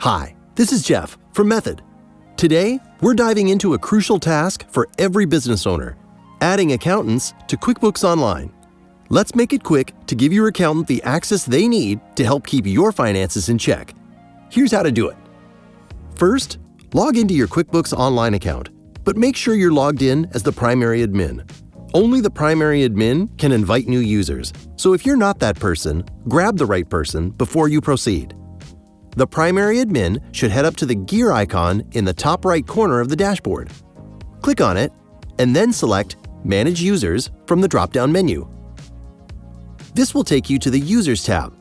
Hi, this is Jeff from Method. Today, we're diving into a crucial task for every business owner, adding accountants to QuickBooks Online. Let's make it quick to give your accountant the access they need to help keep your finances in check. Here's how to do it. First, log into your QuickBooks Online account, but make sure you're logged in as the primary admin. Only the primary admin can invite new users, so if you're not that person, grab the right person before you proceed. The primary admin should head up to the gear icon in the top right corner of the dashboard. Click on it, and then select Manage Users from the drop-down menu. This will take you to the Users tab,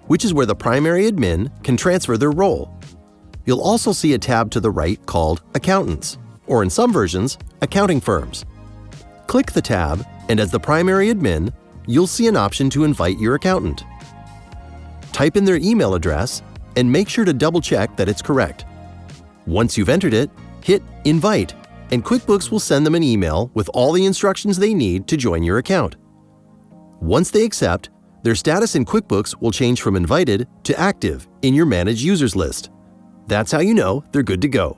which is where the primary admin can transfer their role. You'll also see a tab to the right called Accountants, or in some versions, Accounting Firms. Click the tab, and as the primary admin, you'll see an option to invite your accountant. Type in their email address and make sure to double-check that it's correct. Once you've entered it, hit Invite, and QuickBooks will send them an email with all the instructions they need to join your account. Once they accept, their status in QuickBooks will change from invited to active in your Manage Users list. That's how you know they're good to go.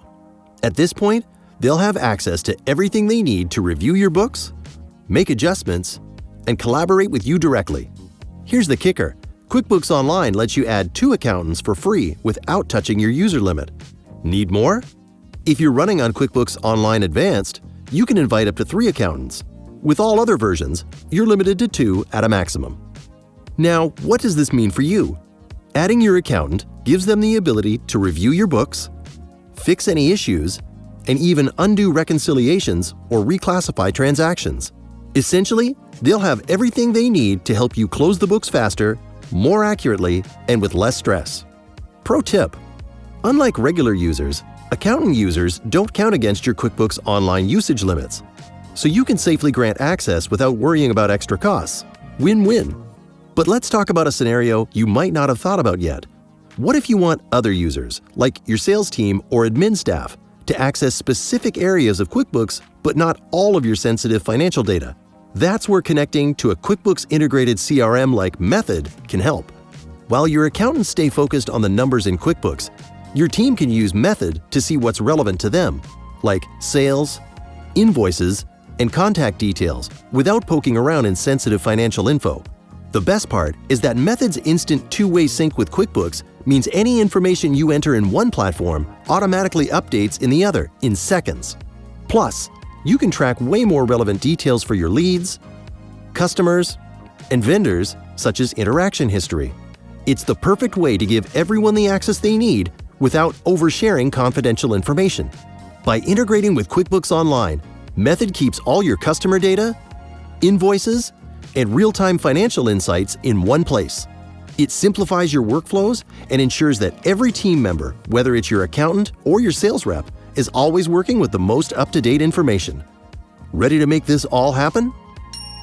At this point, they'll have access to everything they need to review your books, make adjustments, and collaborate with you directly. Here's the kicker. QuickBooks Online lets you add 2 accountants for free without touching your user limit. Need more? If you're running on QuickBooks Online Advanced, you can invite up to 3 accountants. With all other versions, you're limited to 2 at a maximum. Now, what does this mean for you? Adding your accountant gives them the ability to review your books, fix any issues, and even undo reconciliations or reclassify transactions. Essentially, they'll have everything they need to help you close the books faster, more accurately, and with less stress. Pro tip: unlike regular users, accountant users don't count against your QuickBooks Online usage limits, so you can safely grant access without worrying about extra costs. Win-win. But let's talk about a scenario you might not have thought about yet. What if you want other users, like your sales team or admin staff, to access specific areas of QuickBooks but not all of your sensitive financial data? That's where connecting to a QuickBooks integrated CRM like Method can help. While your accountants stay focused on the numbers in QuickBooks, your team can use Method to see what's relevant to them, like sales, invoices, and contact details, without poking around in sensitive financial info. The best part is that Method's instant two-way sync with QuickBooks means any information you enter in one platform automatically updates in the other in seconds. Plus, you can track way more relevant details for your leads, customers, and vendors, such as interaction history. It's the perfect way to give everyone the access they need without oversharing confidential information. By integrating with QuickBooks Online, Method keeps all your customer data, invoices, and real-time financial insights in one place. It simplifies your workflows and ensures that every team member, whether it's your accountant or your sales rep, is always working with the most up-to-date information. Ready to make this all happen?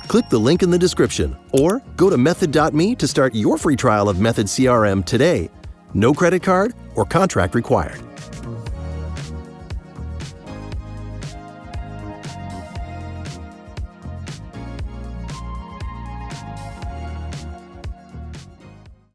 Click the link in the description or go to method.me to start your free trial of Method CRM today. No credit card or contract required.